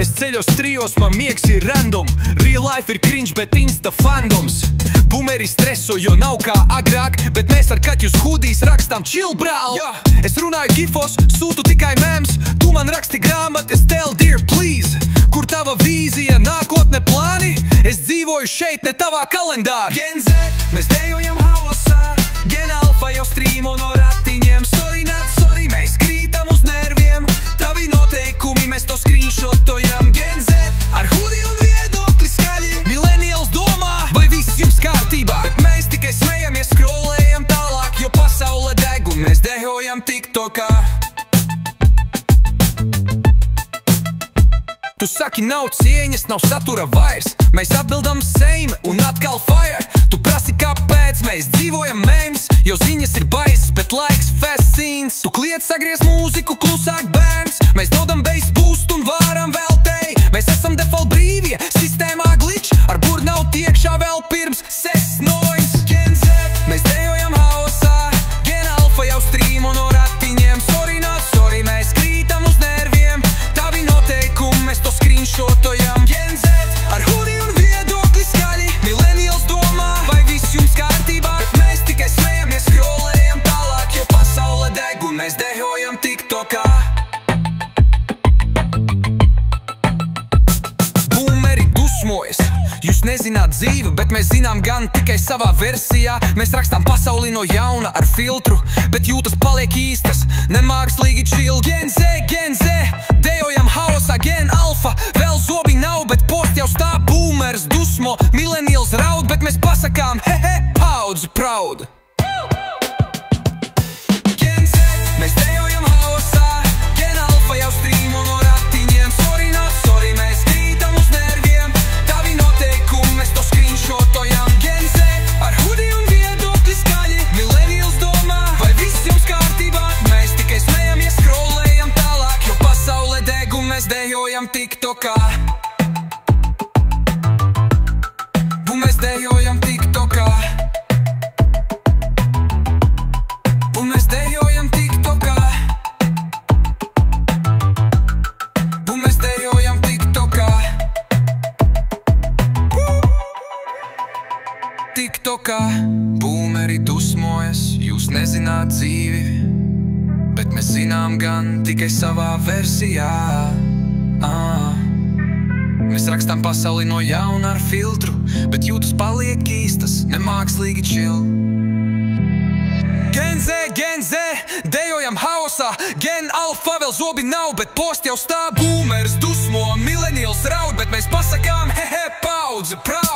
Es ceļos trijos, man miegs ir random. Real life ir cringe, bet insta fandoms. Boomeri streso, jo nav kā agrāk, bet mēs ar kaķus hudīs rakstām chill, brāl. Es runāju gifos, sūtu tikai memes. Tu man raksti grāmatas, tell dear please. Kur tava vīzija, nākotne plāni? Es dzīvoju šeit, ne tavā kalendārā. Gen Z, mēs dejojam haosā. Gen Alfa jau strīmo no ratiņiem. Sorry, not sorry, mēs krītam uz nerviem. Tavi noteikumi, mēs to screenshotojam. Gen Z, ar hudi un viedokli skaļi. Millennials domā, vai viss jums kārtībā? Bet mēs tikai smejamies, scrollējam tālāk, jo pasaule deg un mēs dejojam TikTokā. Tu saki, nav cieņas, nav satura vairs. Mēs atbildam same un atkal fire. Tu prasi, kāpēc mēs dzīvojam memes, jo ziņas ir baisas, bet laiks fast scenes. Tu kliedz, sagriez mūziku, klusāk bērns. Mēs dodam bass boost un varam vēl tei. Mēs esam default brīvie, sistēmā glitch. Ar burnaut iekšā vēl pirms ses noise. Gen Z, mēs dejojam haosā. Gen Alfa jau strīmo no ratiņiem. Sorry, not sorry, mēs krītam uz nerviem. Tavi noteikumi, mēs to screenshotojam. Gen Z, ar hudi un viedokli skaļi. Millennials domā, vai viss jums kārtībā? Bet mēs tikai smejamies, scrollējam tālāk, jo pasaule deg un mēs dejojam TikTokā. Boomeri dusmojas. Jūs nezināt dzīvi, bet mēs zinām gan tikai savā versijā. Mēs rakstām pasauli no jauna ar filtru, bet jūtas paliek īstas, nemākslīgi chill. Gen Z, dejojam haosā. Gen Alfa, vēl zobi nav, bet post jau stāv. Boomers dusmo, millennials raud, bet mēs pasakām hehe, paudze proud. Gen Z, mēs dejojam haosā. Gen Alfa jau strīmo no ratiņiem. Sorry, not sorry, mēs krītam uz nerviem. Tavi noteikumi, mēs to screenshotojam. Gen Z, ar hudi un viedokli skaļi. Millennials domā, vai viss jums kārtībā? Mēs tikai smejamies, scrollējam tālāk, jo pasaule deg un mēs dejojam TikTokā. Un mēs dejojam TikTokā. Un mēs dejojam TikTokā. Un mēs dejojam TikTokā. TikTokā. Boomeri dusmojas, jūs nezināt dzīvi, bet mēs zinām gan tikai savā versijā. Mēs rakstām pasauli no jauna ar filtru, bet jūtas paliek īstas, nemākslīgi chill. Gen Z, dejojam haosā. Gen Alfa vēl zobi nav, bet post jau stāv. Boomers dusmo, millennials raud, bet mēs pasakām hehe, paudze proud.